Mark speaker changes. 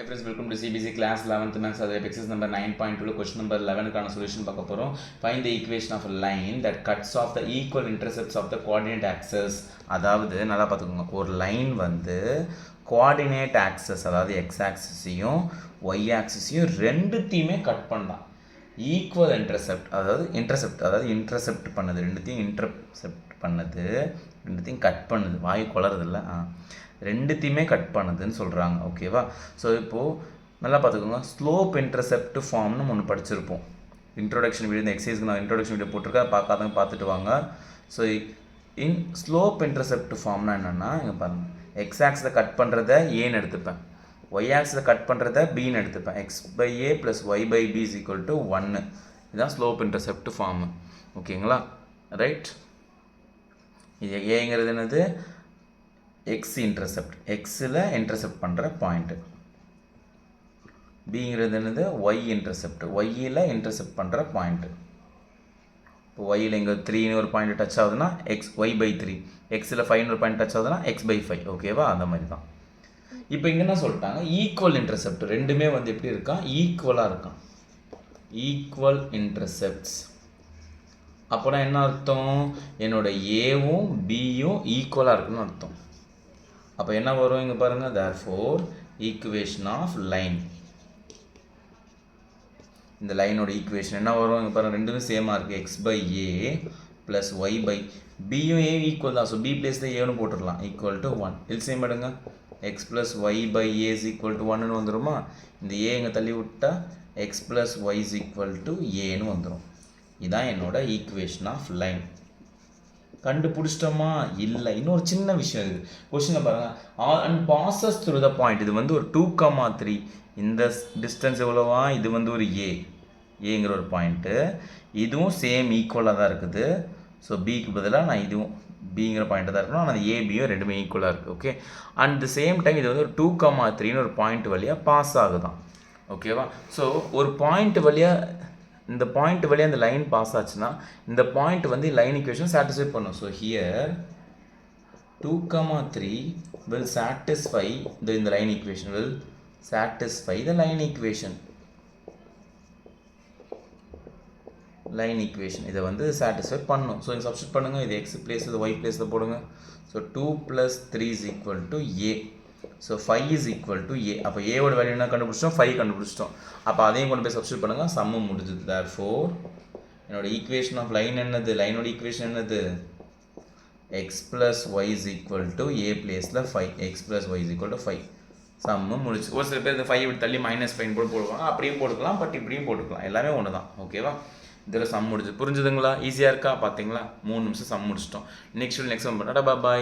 Speaker 1: Hi friends, welcome to CBC class 11th maths exercise number 9.2 question number 11 கான solution பார்க்க போறோம். Find the equation of a line that cuts off the equal intercepts of the coordinate axis. அதாவது நல்லா பார்த்துக்கோங்க, ஒரு line வந்து coordinate axis அதாவது x axis-ஐயும் y axis-ஐயும் ரெண்டுத்தையுமே கட் பண்ணலாம். ஈக்குவல் இன்டர்செப்ட் பண்ணுது, ரெண்டுத்தையும் இன்டர்செப்ட் பண்ணுது, ரெண்டுத்தையும் கட் பண்ணுது, வாயு குளறதில்ல, ரெண்டுத்தையுமே கட் பண்ணுதுன்னு சொல்கிறாங்க. ஓகேவா? ஸோ இப்போது நல்லா பார்த்துக்கோங்க, ஸ்லோப் இன்டர்செப்ட் ஃபார்ம்னு ஒன்று படிச்சிருப்போம். இன்ட்ரோடக்ஷன் வீடியோ, இந்த எக்ஸசைஸ்க்கு நான் இன்ட்ரோடக்ஷன் வீடியோ போட்டிருக்கேன், பார்க்காதவங்க பார்த்துட்டு வாங்க. ஸோ ஸ்லோப் இன்டர்செப்ட் ஃபார்ம்னா என்னென்னா, இங்கே பாருங்கள், எக்ஸ் ஆக்ஸில் கட் பண்ணுறத ஏன்னு எடுத்துப்பேன், ஒய் ஆக்ஸில் கட் பண்ணுறத பின்னு எடுத்துப்பேன். x/a + y/b = 1. இதுதான் ஸ்லோப் இன்டர்செப்ட் ஃபார்மு. ஓகேங்களா? ரைட். இது ஏங்கிறது என்னது? எக்ஸ் இன்டர்செப்ட், எக்ஸில் இன்டர்செப்ட் பண்ணுற பாயிண்ட்டு. பிங்கிறது என்னது? ஒய் இன்டர்செப்ட், ஒய்யில் இன்டர்செப்ட் பண்ணுற பாயிண்ட்டு. இப்போ ஒய்யில் இங்கே 3ன்னு ஒரு பாயிண்ட் டச் ஆகுதுன்னா y/3, எக்ஸில் 5ன்னு ஒரு பாயிண்ட் டச் ஆகுதுன்னா x/5. ஓகேவா? அந்த மாதிரி தான். இப்போ இங்கே என்ன சொல்லிட்டாங்க, ஈக்குவல் இன்டர்செப்ட் ரெண்டுமே வந்து எப்படி இருக்கான்? ஈக்குவலாக இருக்கான். ஈக்குவல் இன்டர்செப்ட்ஸ் அப்போனா என்ன அர்த்தம்? என்னோட ஏவும் பியும் ஈக்குவலாக இருக்குன்னு அர்த்தம். அப்போ என்ன வரும் இங்கே பாருங்கள், therefore ஈக்குவேஷன் ஆஃப் லைன், இந்த லைனோட ஈக்குவேஷன் என்ன வரும் இங்கே பாருங்கள், ரெண்டுமே சேமாக இருக்குது. x/a + y/bயும் a ஈக்குவல் தான். ஸோ b பிளேஸில் ஏன்னு போட்டுடலாம், ஈக்குவல் டு 1. எல்சிஎம் எடுங்க, x + y/a = 1ன்னு வந்துடுமா? இந்த a இங்கே தள்ளி விட்டால் x + y = aன்னு வந்துடும். இதுதான் என்னோட ஈக்குவேஷன் ஆஃப் லைன். கண்டுபிடிச்சிட்டோமா? இல்லை. இன்னொரு சின்ன விஷயம் இருக்குது. கொஸ்டினில் பாருங்கள், and passes through the point. இது வந்து ஒரு 2,3. இந்த டிஸ்டன்ஸ் எவ்வளோவா? இது வந்து ஒரு ஏங்கிற ஒரு பாயிண்ட்டு. இதுவும் சேம் ஈக்குவலாக தான் இருக்குது. ஸோ பிக்கு பதிலாக நான் இதுவும் பிங்கிற பாயிண்ட்டு தான் இருக்கணும். ஆனால் ஏபியும் ரெண்டுமே ஈக்குவலாக இருக்குது. Okay. And the same time இது வந்து ஒரு 2,3ன்னு ஒரு பாயிண்ட் வழியாக பாஸ் ஆகுதான். ஓகேவா? ஸோ ஒரு பாயிண்ட் வழியாக, இந்த பாயிண்ட் வழியாக இந்த லைன் பாஸ் ஆச்சுன்னா இந்த பாயிண்ட் வந்து லைன் ஈக்குவேஷன் சாட்டிஸ்ஃபை பண்ணும். ஸோ ஹியர் 2,3 will satisfy இந்த line equation, will satisfy the line equation. Line equation இதை வந்து சாட்டிஸ்ஃபை பண்ணும். ஸோ இங்கே சப்ஸ்டிட் பண்ணுங்கள், இது எக்ஸ் பிளேஸ், இது ஒய் பிளேஸில் போடுங்க. So 2 + 3 = a. So 5 = a. அப்போ ஏவோட வேல்யூ என்ன கண்டுபிடிச்சிட்டோம்? 5 கண்டுபிடிச்சிட்டோம். அப்போ அதையும் கொண்டு போய் சப்ஸ்டிட் பண்ணுங்கள், சம்மு முடிஞ்சுது. therefore என்னோட ஈக்குவேஷன் ஆஃப் லைன் என்னது? லைனோட ஈக்குவேஷன் என்னது? x + y = a பிளேஸில் 5, x + y = 5. சம்மு முடிச்சு. ஒரு சில பேர் இந்த 5 விட்டு தள்ளி -5 போடுவாங்க, அப்படியும் போட்டுக்கலாம், பட் இப்படியும் போட்டுக்கலாம், எல்லாமே ஒன்று தான். ஓகேவா? இதில் சம் முடிச்சு. புரிஞ்சுதுங்களா? ஈஸியாக இருக்கா? பார்த்தீங்களா? 3 நிமிஷம் சம் முடிச்சிட்டோம். நெக்ஸ்ட் சம் பண்ணாடா. பாய்.